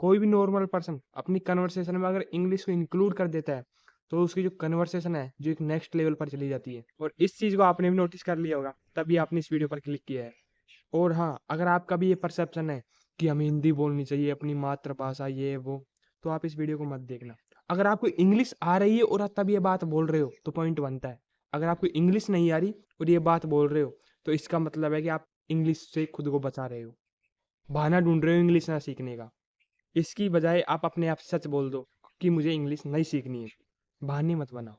कोई भी normal person अपनी कन्वर्सेशन में अगर इंग्लिश को इंक्लूड कर देता है तो उसकी जो कन्वर्सेशन है जो एक नेक्स्ट लेवल पर चली जाती है। और इस चीज़ को आपने भी नोटिस कर लिया होगा, तभी आपने इस वीडियो पर क्लिक किया है। और हाँ, अगर आपका भी ये परसेप्शन है कि हमें हिंदी बोलनी चाहिए, अपनी मातृभाषा ये वो, तो आप इस वीडियो को मत देखना। अगर आपको इंग्लिश आ रही है और आप तब ये बात बोल रहे हो तो पॉइंट बनता है। अगर आपको इंग्लिश नहीं आ रही और ये बात बोल रहे हो तो इसका मतलब है कि आप इंग्लिश से खुद को बचा रहे हो, बहाना ढूंढ रहे हो इंग्लिश ना सीखने का। इसकी बजाय आप अपने आप सच बोल दो कि मुझे इंग्लिश नहीं सीखनी है, बहाने मत बनाओ।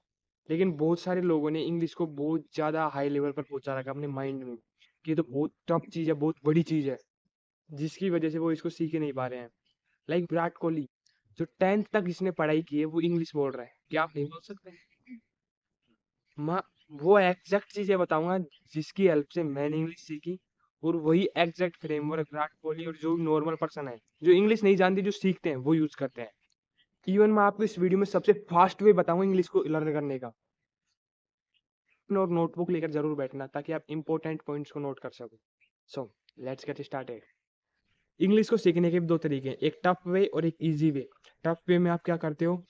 लेकिन बहुत सारे लोगों ने इंग्लिश को बहुत ज़्यादा हाई लेवल पर पहुंचा रखा अपने माइंड में कि ये तो बहुत टफ चीज़ है, बहुत बड़ी चीज़ है, जिसकी वजह से वो इसको सीख ही नहीं पा रहे हैं। लाइक विराट कोहली, जो 10th तक इसने पढ़ाई की है वो इंग्लिश बोल रहा है, क्या आप नहीं बोल सकते? मैं वो एग्जैक्ट चीजें बताऊंगा जिसकी हेल्प से मैंने इंग्लिश सीखी, और वही एग्जैक्ट फ्रेमवर्क विराट कोहली और जो नॉर्मल पर्सन है जो इंग्लिश नहीं जानते जो सीखते हैं वो यूज करते हैं। इवन मैं आपको इस वीडियो में सबसे फास्ट वे बताऊंगा इंग्लिश को लर्न करने का। और नोटबुक लेकर जरूर बैठना ताकि आप इंपॉर्टेंट पॉइंट्स को नोट कर सको। So let's get started. English को सीखने के भी दो तरीके हैं, एक टफ वे और एक इजी वे। टफ वे में आप क्या करते हो,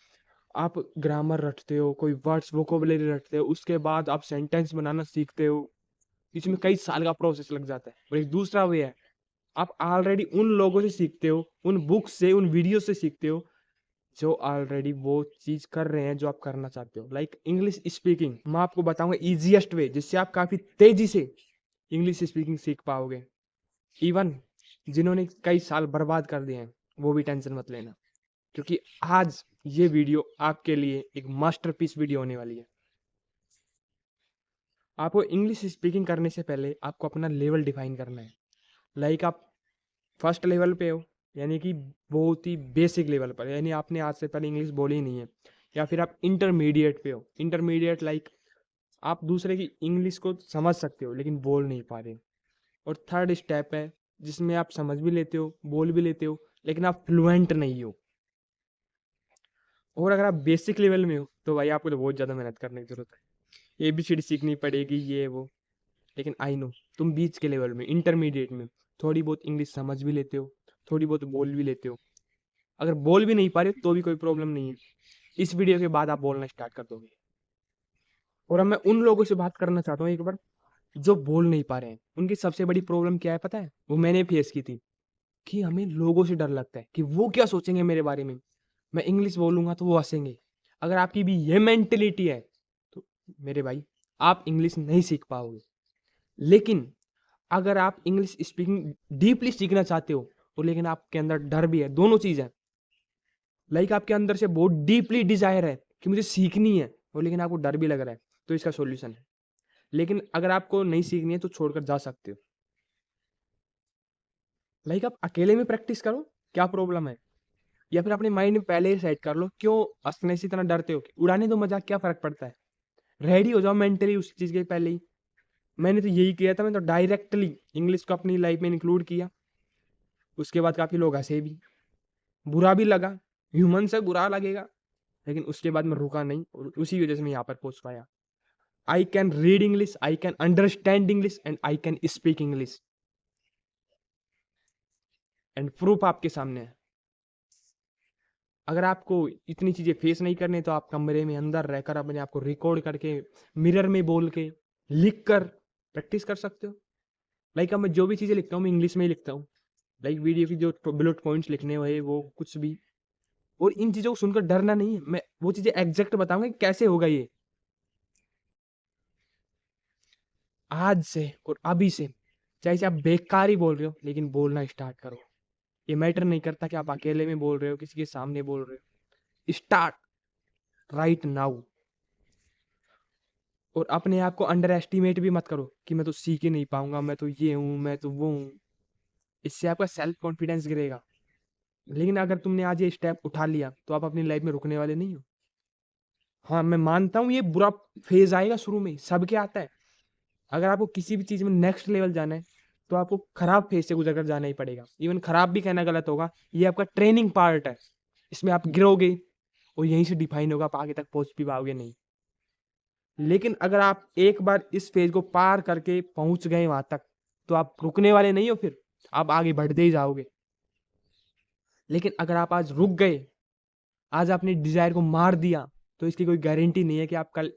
आप ग्रामर रटते हो, कोई वर्ड्स वोकेबुलरी रटते हो, उसके बाद आप सेंटेंस बनाना सीखते हो। इसमें कई साल का प्रोसेस लग जाता है। और एक दूसरा वे है, आप ऑलरेडी उन लोगों से सीखते हो, उन बुक्स से, उन वीडियो से सीखते हो जो ऑलरेडी वो चीज कर रहे हैं जो आप करना चाहते हो। लाइक इंग्लिश स्पीकिंग मैं आपको बताऊंगा इजीएस्ट वे जिससे आप काफी तेजी से इंग्लिश स्पीकिंग सीख पाओगे। इवन जिन्होंने कई साल बर्बाद कर दिए हैं वो भी टेंशन मत लेना, क्योंकि आज ये वीडियो आपके लिए एक मास्टरपीस वीडियो होने वाली है। आपको इंग्लिश स्पीकिंग करने से पहले आपको अपना लेवल डिफाइन करना है। लाइक आप फर्स्ट लेवल पे हो, यानी कि बहुत ही बेसिक लेवल पर, यानी आपने आज से पहले इंग्लिश बोली ही नहीं है। या फिर आप इंटरमीडिएट पे हो, इंटरमीडिएट लाइक आप दूसरे की इंग्लिश को समझ सकते हो लेकिन बोल नहीं पा रहे। और थर्ड स्टेप है जिसमें आप समझ भी लेते हो, बोल भी लेते हो, लेकिन आप फ्लुएंट नहीं हो। और अगर आप बेसिक लेवल में हो तो भाई आपको तो बहुत ज़्यादा मेहनत करने की जरूरत है, ABCD सीखनी पड़ेगी ये वो। लेकिन आई नो तुम बीच के लेवल में, इंटरमीडिएट में थोड़ी बहुत इंग्लिश समझ भी लेते हो, थोड़ी बहुत बोल भी लेते हो। अगर बोल भी नहीं पा रहे हो तो भी कोई प्रॉब्लम नहीं है, इस वीडियो के बाद आप बोलना स्टार्ट कर दोगे। और अब मैं उन लोगों से बात करना चाहता हूँ एक बार जो बोल नहीं पा रहे हैं। उनकी सबसे बड़ी प्रॉब्लम क्या है पता है? वो मैंने फेस की थी कि हमें लोगों से डर लगता है कि वो क्या सोचेंगे मेरे बारे में, मैं इंग्लिश बोलूंगा तो वो हंसेंगे। अगर आपकी भी ये मेंटेलिटी है तो मेरे भाई आप इंग्लिश नहीं सीख पाओगे। लेकिन अगर आप इंग्लिश स्पीकिंग डीपली सीखना चाहते हो और लेकिन आपके अंदर डर भी है, दोनों चीज है। लाइक आपके अंदर से बहुत डीपली डिजायर है कि मुझे सीखनी है और लेकिन आपको डर भी लग रहा है, तो इसका सॉल्यूशन है। लेकिन अगर आपको नहीं सीखनी है तो छोड़कर जा सकते हो। लाइक आप अकेले में प्रैक्टिस करो, क्या प्रॉब्लम है? या फिर अपने माइंड में पहले ही सेट कर लो, क्यों हंसने से इतना डरते हो? उड़ाने दो मजाक, क्या फर्क पड़ता है? रेडी हो जाओ मेंटली उस चीज के पहले ही। मैंने तो यही किया था, मैं तो डायरेक्टली इंग्लिश को अपनी लाइफ में इंक्लूड किया। उसके बाद काफी लोग हंसे भी, बुरा भी लगा, ह्यूमन से बुरा लगेगा, लेकिन उसके बाद मैं रुका नहीं और उसी वजह से मैं यहाँ पर पहुंच पाया। I can read English, I can understand English and I can speak English, and proof आपके सामने है। अगर आपको इतनी चीजें फेस नहीं करनी तो आप कमरे में अंदर रहकर अपने आप को रिकॉर्ड करके, मिरर में बोल के, लिख कर प्रैक्टिस कर सकते हो। लाइक अब मैं जो भी चीजें लिखता हूँ मैं इंग्लिश में ही लिखता हूँ। लाइक वीडियो की जो बुलेट पॉइंट्स लिखने हुए वो कुछ भी। और इन चीजों को सुनकर डरना नहीं है, मैं वो चीजें एग्जैक्ट बताऊंगा कि कैसे होगा ये। आज से और अभी से चाहे से आप बेकार ही बोल रहे हो लेकिन बोलना स्टार्ट करो। ये मैटर नहीं करता कि आप अकेले में बोल रहे हो, किसी के सामने बोल रहे हो, स्टार्ट राइट नाउ। और अपने आप को अंडर एस्टिमेट भी मत करो कि मैं तो सीख ही नहीं पाऊंगा, मैं तो ये हूँ, मैं तो वो हूँ। इससे आपका सेल्फ कॉन्फिडेंस गिरेगा। लेकिन अगर तुमने आज ये स्टेप उठा लिया तो आप अपनी लाइफ में रुकने वाले नहीं हो। हाँ मैं मानता हूँ ये बुरा फेज आएगा शुरू में, सबके आता है। अगर आपको किसी भी चीज में नेक्स्ट लेवल जाना है तो आपको खराब फेज से गुजर कर जाना ही पड़ेगा। इवन खराब भी कहना गलत होगा, ये आपका ट्रेनिंग पार्ट है। इसमें आप गिरोगे और यहीं से डिफाइन होगा आप आगे तक पहुंच भी पाओगे नहीं। लेकिन अगर आप एक बार इस फेज को पार करके पहुंच गए वहां तक तो आप रुकने वाले नहीं हो, फिर आप आगे बढ़ते ही जाओगे। लेकिन अगर आप आज रुक गए, आज आपने डिजायर को मार दिया, तो इसकी कोई गारंटी नहीं है कि आप कल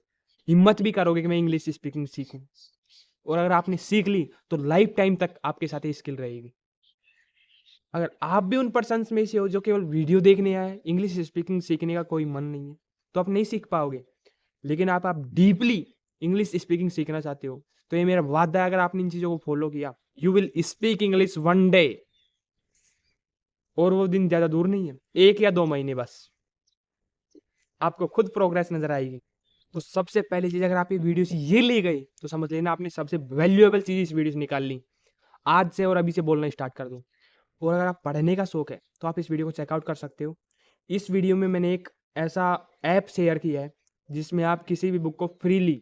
हिम्मत भी करोगे कि मैं इंग्लिश स्पीकिंग सीखूं। और अगर आपने सीख ली तो लाइफ टाइम तक आपके साथ ये स्किल रहेगी। अगर आप भी उन पर्सन्स में से हो जो केवल वीडियो देखने आए, इंग्लिश स्पीकिंग सीखने का कोई मन नहीं है, तो आप नहीं सीख पाओगे। लेकिन आप डीपली इंग्लिश स्पीकिंग सीखना चाहते हो, तो ये मेरा वादा है, अगर आपने इन चीजों को फॉलो किया, you will speak English one day. और वो दिन ज्यादा दूर नहीं है, 1 या 2 महीने बस, आपको खुद प्रोग्रेस नजर आएगी। तो सबसे पहली चीज, अगर आप ये वीडियो से ये ले गए, तो समझ लेना आपने सबसे वैल्यूएबल चीज इस वीडियो से निकाल ली। आज से और अभी से बोलना स्टार्ट कर दो। और अगर आप पढ़ने का शौक है, तो आप इस वीडियो को चेकआउट कर सकते हो। इस वीडियो में मैंने एक ऐसा ऐप शेयर किया है जिसमें आप किसी भी बुक को फ्रीली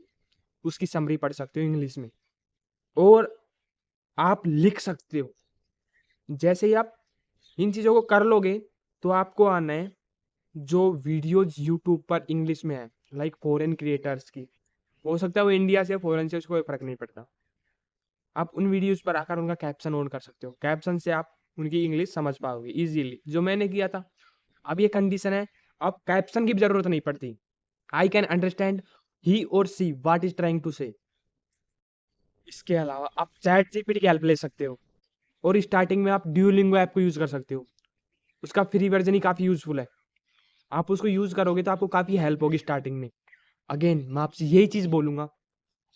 उसकी समरी पढ़ सकते हो इंग्लिश में, और आप लिख सकते हो। जैसे ही आप इन चीज़ों को कर लोगे, तो आपको आना है जो वीडियोज यूट्यूब पर इंग्लिश में है, लाइक फॉरेन क्रिएटर्स की, हो सकता है वो इंडिया से फॉरेन से, उसको कोई फर्क नहीं पड़ता। आप उन वीडियोस पर आकर उनका कैप्शन ऑन कर सकते हो, कैप्शन से आप उनकी इंग्लिश समझ पाओगे इजीली, जो मैंने किया था। अब ये कंडीशन है, अब कैप्शन की भी जरूरत नहीं पड़ती। आई कैन अंडरस्टैंड ही और see what is trying to say. इसके अलावा आप चैट जीपीटी की हेल्प ले सकते हो, और स्टार्टिंग में आप ड्यूलिंगो ऐप को यूज कर सकते हो। उसका फ्री वर्जन ही काफी यूजफुल है, आप उसको यूज करोगे तो आपको काफी हेल्प होगी स्टार्टिंग में। अगेन मैं आपसे यही चीज बोलूंगा,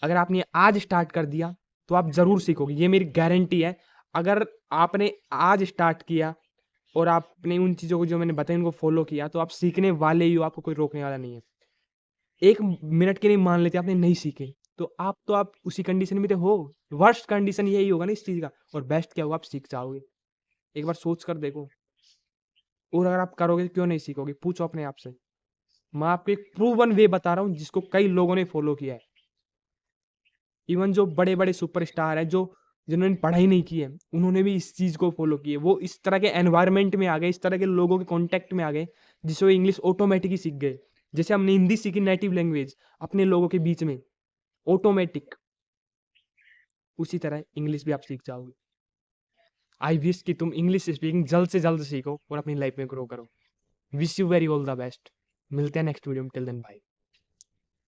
अगर आपने आज स्टार्ट कर दिया तो आप जरूर सीखोगे, ये मेरी गारंटी है। अगर आपने आज स्टार्ट किया और आपने उन चीज़ों को जो मैंने बताया उनको फॉलो किया, तो आप सीखने वाले ही हो, आपको कोई रोकने वाला नहीं है। 1 मिनट के लिए मान लेते आपने नहीं सीखे, तो आप उसी कंडीशन में तो हो। वर्स्ट कंडीशन यही होगा ना इस चीज़ का, और बेस्ट क्या होगा, आप सीख जाओगे। एक बार सोच कर देखो, और अगर आप करोगे तो क्यों नहीं सीखोगे, पूछो अपने आप से। मैं आपको एक प्रूवन वे बता रहा हूँ जिसको कई लोगों ने फॉलो किया है। इवन जो बड़े बड़े सुपरस्टार है, जो जिन्होंने पढ़ाई नहीं की है, उन्होंने भी इस चीज को फॉलो किए। वो इस तरह के एनवायरनमेंट में आ गए, इस तरह के लोगों के कांटेक्ट में आ गए, जिससे वो इंग्लिश ऑटोमेटिक ही सीख गए। जैसे हमने हिंदी सीखी नेटिव लैंग्वेज अपने लोगों के बीच में, ऑटोमेटिक, उसी तरह इंग्लिश भी आप सीख जाओगे। आई विश कि तुम इंग्लिश स्पीकिंग जल्द से जल्द सीखो और अपनी लाइफ में ग्रो करो। Wish you very all the best. मिलते हैं नेक्स्ट वीडियो में, टिल देन बाय।